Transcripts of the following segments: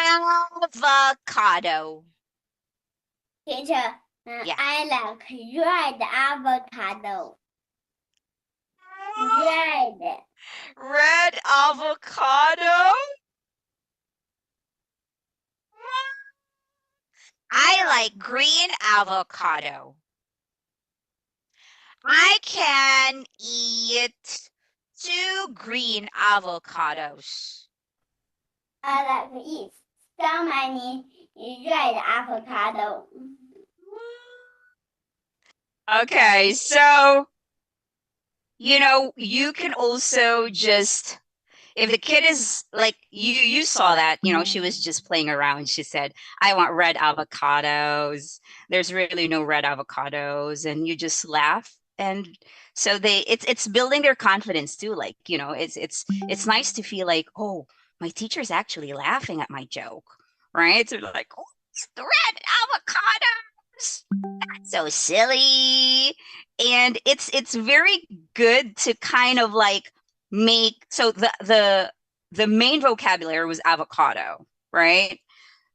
Avocado. Teacher, Yeah. I like red avocado. Red. Red avocado? I like green avocado. I can eat 2 green avocados. I like to eat so many red avocado. Okay, so, you can also just, if the kid is like, you saw that, she was just playing around. She said, I want red avocados. There's really no red avocados. And you just laugh. And so it's building their confidence too. Like, it's nice to feel like, oh, my teacher's actually laughing at my joke, right? So they're like, oh, it's the red avocados. So silly. And it's very good to kind of like make, so the main vocabulary was avocado, right?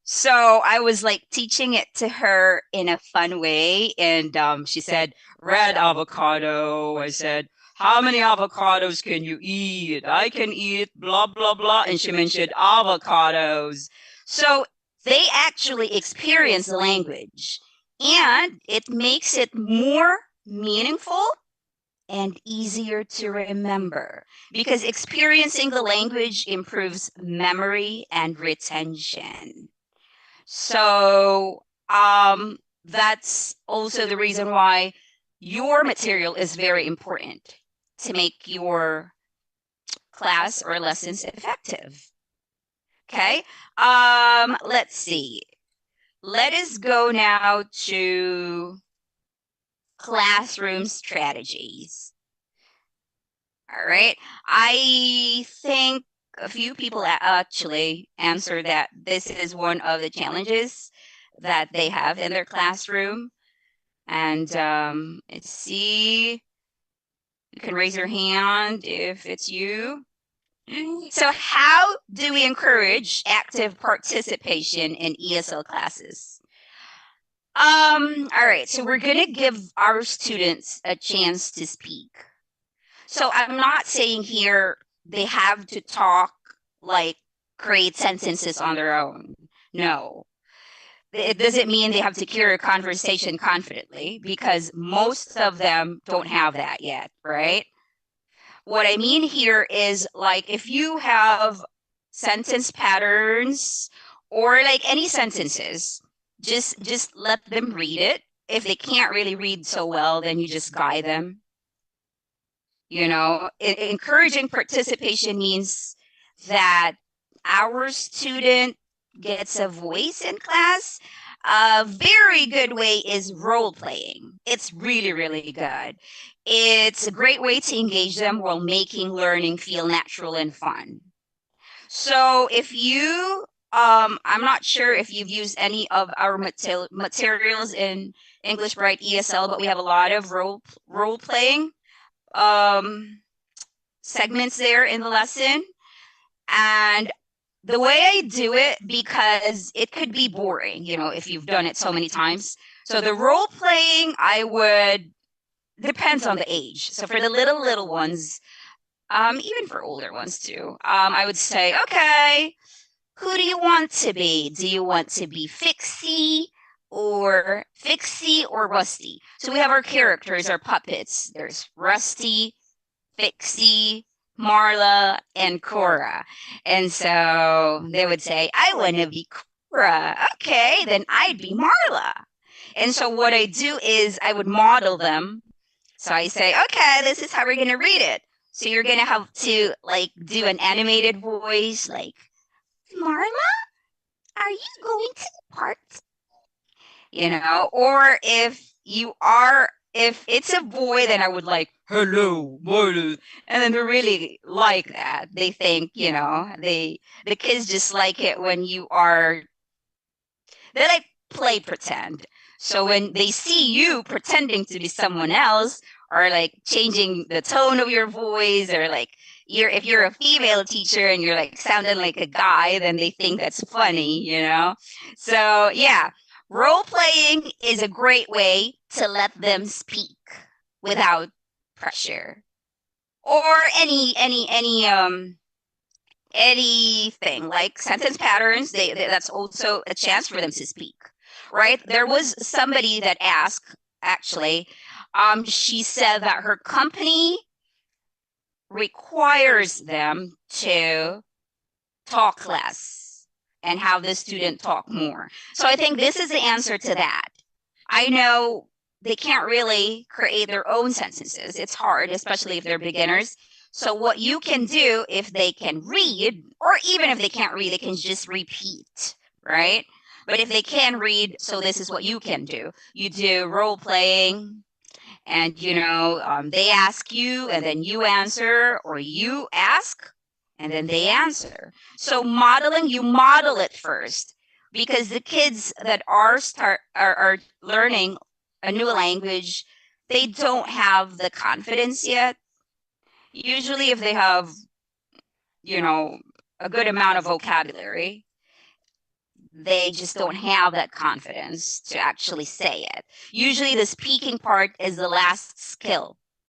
So I was like teaching it to her in a fun way, and she said red avocado. I said, how many avocados can you eat? I can eat blah blah blah, and she mentioned avocados. So they actually experience the language, and it makes it more meaningful and easier to remember because experiencing the language improves memory and retention. So, that's also the reason why your material is very important to make your class or lessons effective. Okay. Let's see. Let us go now to classroom strategies. All right. I think a few people actually answer that this is one of the challenges that they have in their classroom. And let's see, you can raise your hand if it's you. So, how do we encourage active participation in ESL classes? All right, so we're gonna give our students a chance to speak. So I'm not saying here they have to talk, like create sentences on their own. No. It doesn't mean they have to carry a conversation confidently because most of them don't have that yet, right? What I mean here is like if you have sentence patterns or like any sentences, just let them read it. If they can't really read so well, then you just guide them. Encouraging participation means that our student gets a voice in class. A very good way is role playing. It's really, really good. It's a great way to engage them while making learning feel natural and fun. So if you, I'm not sure if you've used any of our materials in English Bright ESL, but we have a lot of role playing um, segments there in the lesson. And the way I do it, because it could be boring, if you've done it so many times. So the role playing, depends on the age. So for the little ones, even for older ones too, I would say, okay, who do you want to be? Do you want to be Fixie or Rusty? So we have our characters, our puppets. There's Rusty, Fixie, Marla, and Cora. And so they would say, I want to be Cora. Okay, then I'd be Marla. And so what I do is I would model them. So I say, okay, this is how we're going to read it. So you're going to have to like do an animated voice like, Marla, are you going to the park? Or if it's a boy, then I would like, hello, Marla. And then they really like that. They think, the kids just like it when they like play pretend. So when they see you pretending to be someone else, or like changing the tone of your voice, or like if you're a female teacher and you're like sounding like a guy, then they think that's funny. So yeah, role playing is a great way to let them speak without pressure or anything like sentence patterns. That's also a chance for them to speak, right? There was somebody that asked, actually, she said that her company requires them to talk less and have the student talk more. So I think this is the answer to that. I know they can't really create their own sentences. It's hard, especially if they're beginners. So what you can do, if they can read, or even if they can't read, they can just repeat, right? But if they can read, so this is what you can do. You do role playing, and they ask you and then you answer, or you ask and then they answer. So modeling, you model it first, because the kids that are learning a new language, they don't have the confidence yet. Usually if they have you know a good amount of vocabulary, they just don't have that confidence to actually say it. Usually the speaking part is the last skill